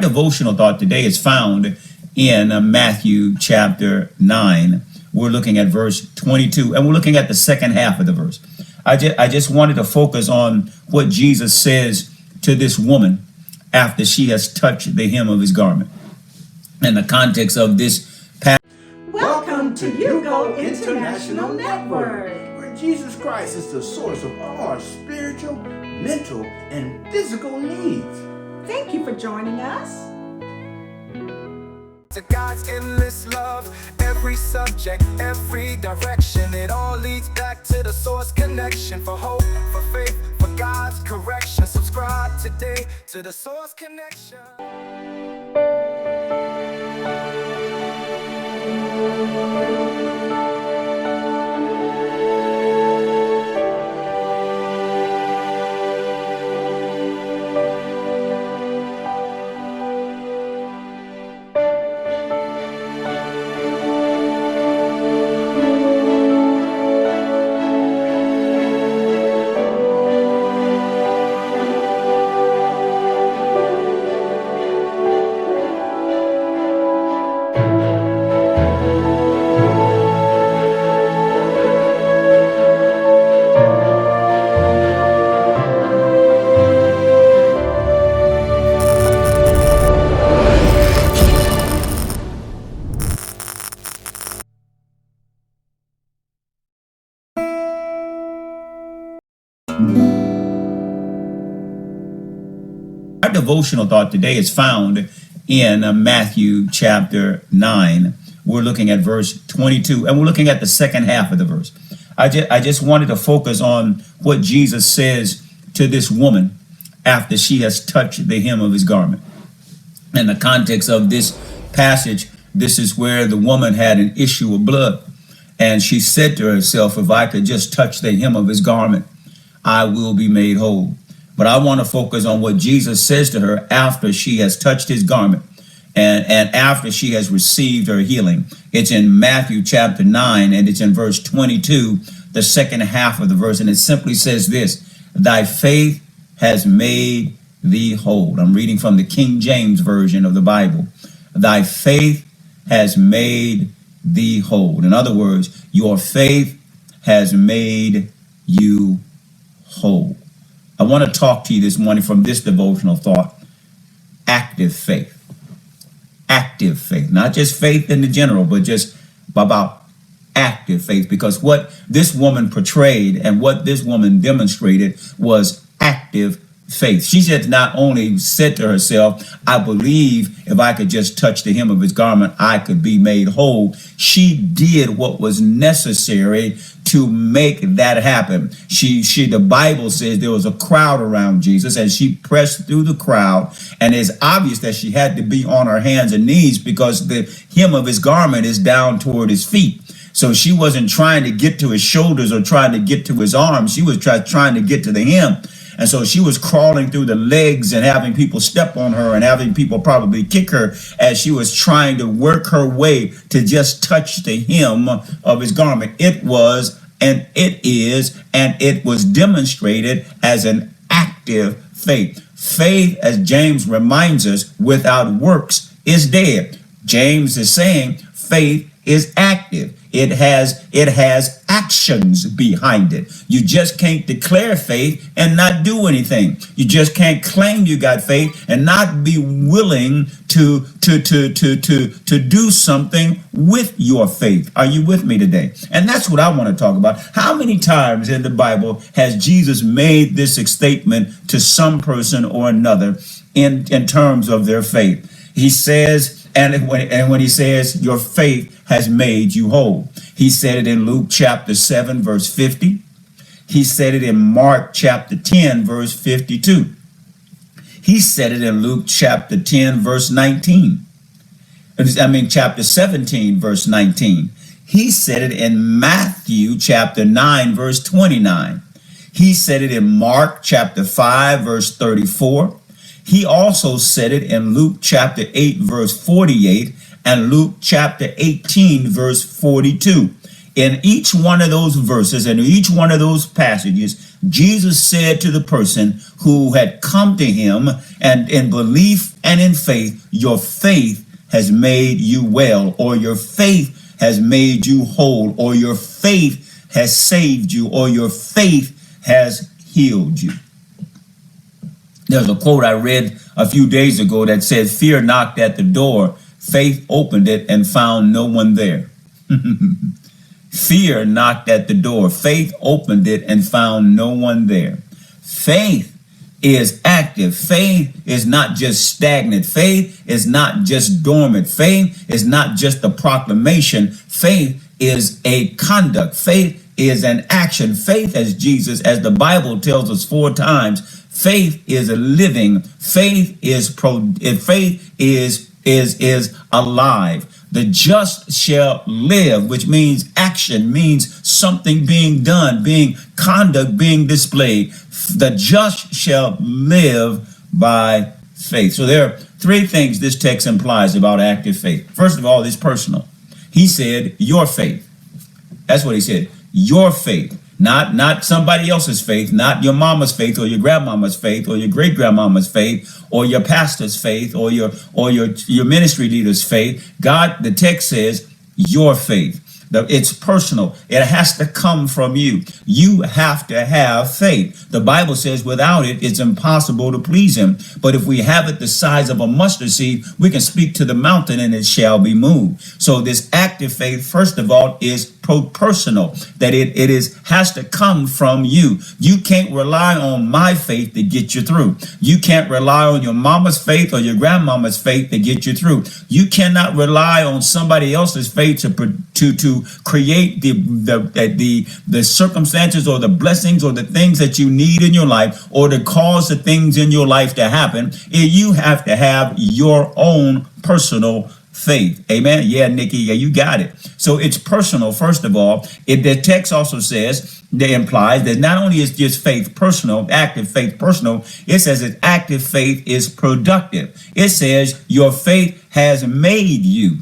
devotional thought today is found in Matthew chapter 9. We're looking at verse 22, and we're looking at the second half of the verse. I just wanted to focus on what Jesus says to this woman after she has touched the hem of his garment. In the context of this passage. Welcome to Hugo International Network, where Jesus Christ is the source of all our spiritual, mental, and physical needs. Thank you for joining us. To God's endless love, every subject, every direction, it all leads back to the source connection. For hope, for faith, for God's correction. Subscribe today to the source connection. Our devotional thought today is found in Matthew chapter 9. We're looking at verse 22, and we're looking at the second half of the verse. I just wanted to focus on what Jesus says to this woman after she has touched the hem of his garment. In the context of this passage, this is where the woman had an issue of blood, and she said to herself, if I could just touch the hem of his garment, I will be made whole. But I want to focus on what Jesus says to her after she has touched his garment and after she has received her healing. It's in Matthew chapter 9, and it's in verse 22, the second half of the verse. And it simply says this: thy faith has made thee whole. I'm reading from the King James Version of the Bible. Thy faith has made thee whole. In other words, your faith has made you whole. I want to talk to you this morning from this devotional thought: active faith. Active faith, not just faith in the general, but just about active faith, because what this woman portrayed and what this woman demonstrated was active faith. She just not only said to herself, I believe if I could just touch the hem of his garment, I could be made whole. She did what was necessary to make that happen. The Bible says there was a crowd around Jesus, and she pressed through the crowd, and it's obvious that she had to be on her hands and knees because the hem of his garment is down toward his feet. So she wasn't trying to get to his shoulders or trying to get to his arms. She was trying to get to the hem. And so she was crawling through the legs and having people step on her and having people probably kick her as she was trying to work her way to just touch the hem of his garment. It was, and it is, and it was demonstrated as an active faith. Faith, as James reminds us, without works is dead. James is saying faith is active. It has actions behind it. You just can't declare faith and not do anything. You just can't claim you got faith and not be willing to do something with your faith. Are you with me today? And that's what I want to talk about. How many times in the Bible has Jesus made this statement to some person or another in terms of their faith? He says, and when he says your faith has made you whole. He said it in Luke chapter 7, verse 50. He said it in Mark chapter 10, verse 52. He said it in Luke chapter 10, verse 19. Chapter 17, verse 19. He said it in Matthew chapter 9, verse 29. He said it in Mark chapter 5, verse 34. He also said it in Luke chapter 8, verse 48, and Luke chapter 18, verse 42. In each one of those verses and each one of those passages, Jesus said to the person who had come to him, and in belief and in faith, your faith has made you well, or your faith has made you whole, or your faith has saved you, or your faith has healed you. There's a quote I read a few days ago that said, fear knocked at the door, faith opened it and found no one there. Fear knocked at the door, faith opened it and found no one there. Faith is active. Faith is not just stagnant. Faith is not just dormant. Faith is not just a proclamation. Faith is a conduct. Faith is an action. Faith, as the Bible tells us 4 times, faith is a living. Faith is alive. The just shall live, which means action, means something being done, being conduct being displayed. The just shall live by faith. So there are 3 things this text implies about active faith. First of all, it's personal. He said, your faith. That's what he said. Your faith. Not somebody else's faith, not your mama's faith or your grandmama's faith or your great grandmama's faith or your pastor's faith or your ministry leader's faith. God, the text says, your faith. It's personal. It has to come from you. You have to have faith. The Bible says without it, it's impossible to please him. But if we have it the size of a mustard seed, we can speak to the mountain and it shall be moved. So this active faith, first of all, is personal, that it has to come from you. You can't rely on my faith to get you through. You can't rely on your mama's faith or your grandmama's faith to get you through. You cannot rely on somebody else's faith to create the circumstances or the blessings or the things that you need in your life or to cause the things in your life to happen. You have to have your own personal faith. Amen. Yeah, Nikki. Yeah, you got it. So it's personal. First of all, the text also says, that implies that not only is just faith personal, active faith personal, it says that active faith is productive. It says your faith has made you.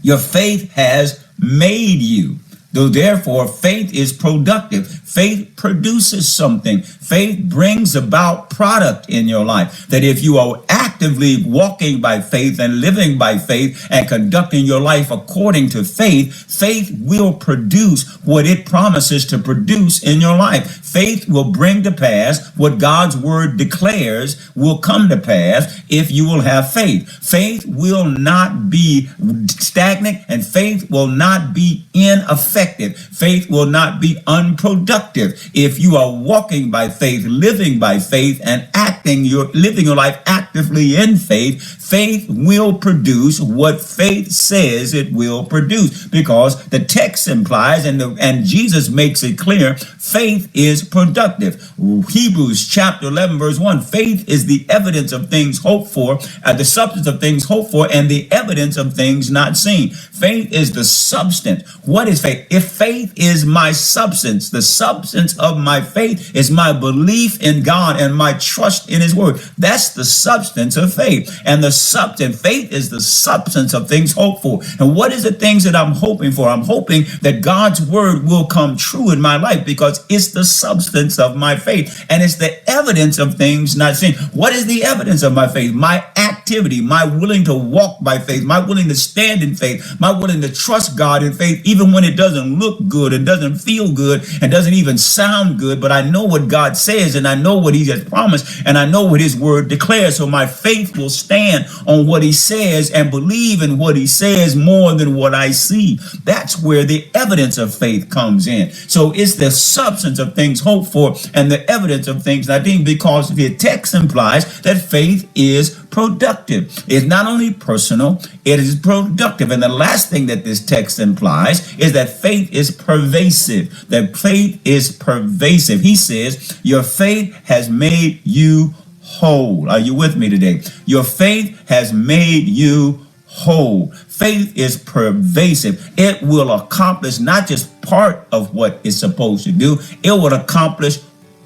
Your faith has made you. Though therefore faith is productive. Faith produces something. Faith brings about product in your life. That if you are actively walking by faith and living by faith and conducting your life according to faith, faith will produce what it promises to produce in your life. Faith will bring to pass what God's word declares will come to pass if you will have faith. Faith will not be stagnant and faith will not be ineffective. Faith will not be unproductive. If you are walking by faith, living by faith, and living your life actively in faith, faith will produce what faith says it will produce, because the text implies and Jesus makes it clear, faith is productive. Hebrews chapter 11 verse 1, faith is the evidence of things hoped for, the substance of things hoped for, and the evidence of things not seen. Faith is the substance. What is faith? If faith is my substance, the substance of my faith is my belief in God and my trust in his word. That's the substance of faith. And the substance, faith is the substance of things hoped for. And what is the things that I'm hoping for? I'm hoping that God's word will come true in my life because it's the substance of my faith. And it's the evidence of things not seen. What is the evidence of my faith? My activity, my willing to walk by faith, my willing to stand in faith, my willing to trust God in faith, even when it doesn't look good and doesn't feel good and doesn't even sound good. But I know what God says and I know what he has promised and I know what his word declares. So my faith will stand on what he says and believe in what he says more than what I see. That's where the evidence of faith comes in. So it's the substance of things hoped for and the evidence of things not seen, because the text implies that faith is productive. It's not only personal, it is productive. And the last thing that this text implies is that faith is pervasive. That faith is pervasive. He says, your faith has made you whole. Are you with me today? Your faith has made you whole. Faith is pervasive. It will accomplish not just part of what it's supposed to do, it will accomplish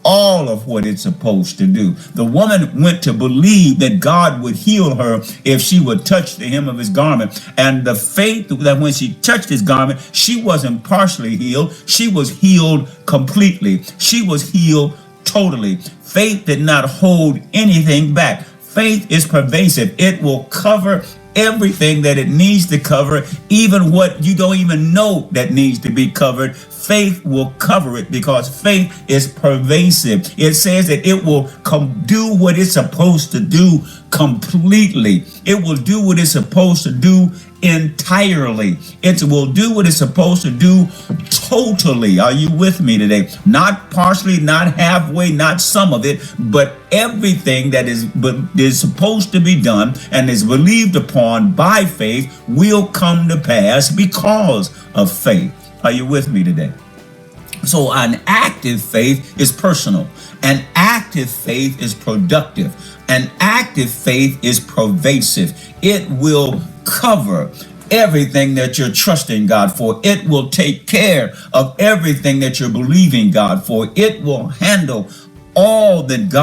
all of what it's supposed to do. The woman went to believe that God would heal her if she would touch the hem of his garment. And the faith that when she touched his garment, she wasn't partially healed. She was healed completely. She was healed totally. Faith did not hold anything back. Faith is pervasive. It will cover everything that it needs to cover, even what you don't even know that needs to be covered. Faith will cover it because faith is pervasive. It says that it will do what it's supposed to do completely. It will do what it's supposed to do entirely. It will do what it's supposed to do totally. Are you with me today? Not partially, not halfway, not some of it, but everything that is supposed to be done and is believed upon by faith will come to pass because of faith. Are you with me today? So an active faith is personal. An active faith is productive. An active faith is pervasive. It will cover everything that you're trusting God for. It will take care of everything that you're believing God for. It will handle all that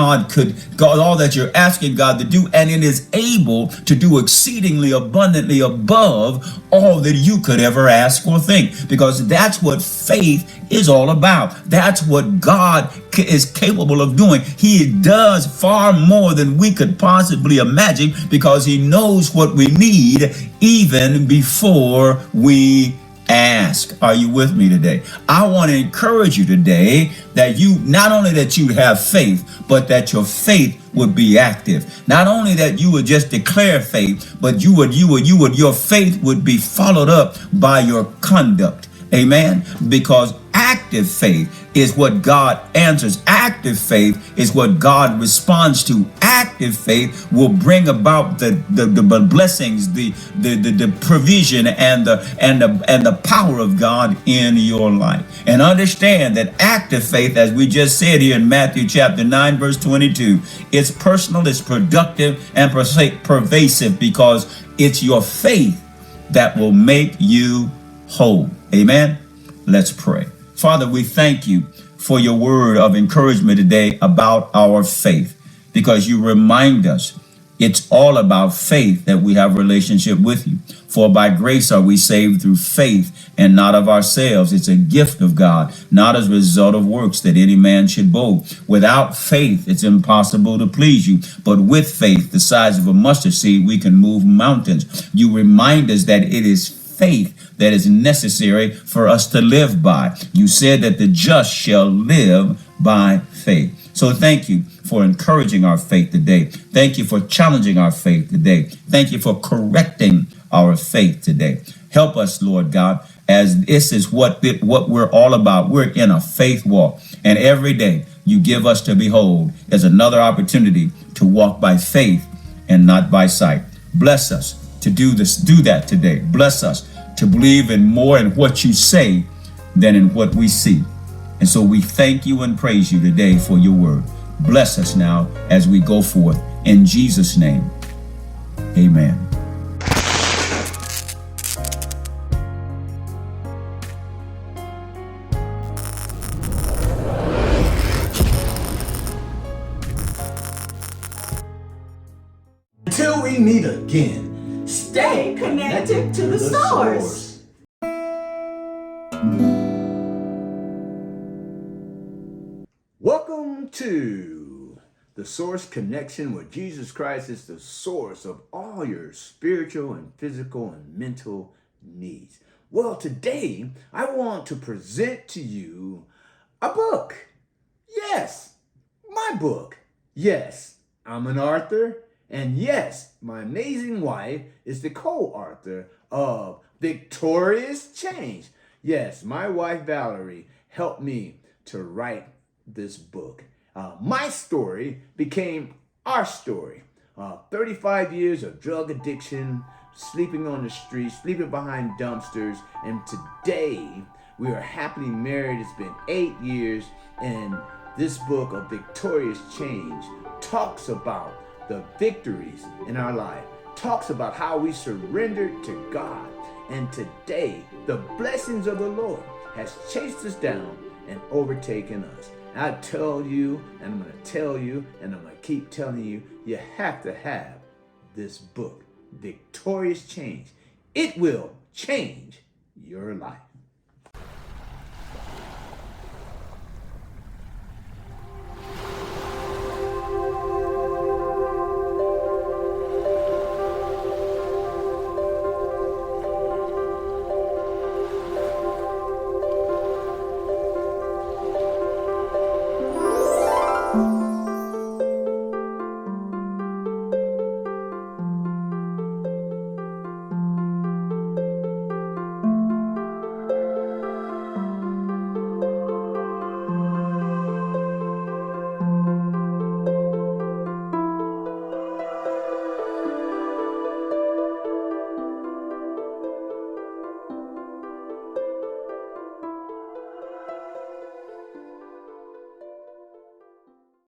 all that you're asking God to do, and it is able to do exceedingly abundantly above all that you could ever ask or think, because that's what faith is all about. That's what God is capable of doing. He does far more than we could possibly imagine, because he knows what we need even before we ask. Are you with me today? I want to encourage you today that you, not only that you have faith, but that your faith would be active. Not only that you would just declare faith, but your faith would be followed up by your conduct. Amen. Because active faith is what God answers. Active faith is what God responds to. Active faith will bring about the blessings, the provision and the power of God in your life. And understand that active faith, as we just said here in Matthew chapter 9, verse 22, it's personal, it's productive, and pervasive, because it's your faith that will make you whole. Amen. Let's pray. Father, we thank you for your word of encouragement today about our faith, because you remind us it's all about faith that we have a relationship with you. For by grace are we saved through faith, and not of ourselves. It's a gift of God, not as a result of works that any man should boast. Without faith, it's impossible to please you. But with faith, the size of a mustard seed, we can move mountains. You remind us that it is faith that is necessary for us to live by. You said that the just shall live by faith. So thank you for encouraging our faith today. Thank you for challenging our faith today. Thank you for correcting our faith today. Help us, Lord God, as this is what we're all about. We're in a faith walk, and every day you give us to behold as another opportunity to walk by faith and not by sight. Bless us to do that today. Bless us to believe in more in what you say than in what we see. And so we thank you and praise you today for your word. Bless us now as we go forth. In Jesus' name, amen. Until we meet again, Stay connected to the source. Welcome to the Source Connection, where Jesus Christ is the source of all your spiritual and physical and mental needs. Well, today I want to present to you a book. Yes, my book. Yes, I'm an author. And yes, my amazing wife is the co-author of Victorious Change. Yes, my wife Valerie helped me to write this book. My story became our story. 35 years of drug addiction, sleeping on the streets, sleeping behind dumpsters, and today we are happily married. It's been 8 years, and this book of Victorious Change talks about the victories in our life, talks about how we surrendered to God, and today the blessings of the Lord has chased us down and overtaken us. I tell you, and I'm going to tell you, and I'm going to keep telling you, you have to have this book, Victorious Change. It will change your life.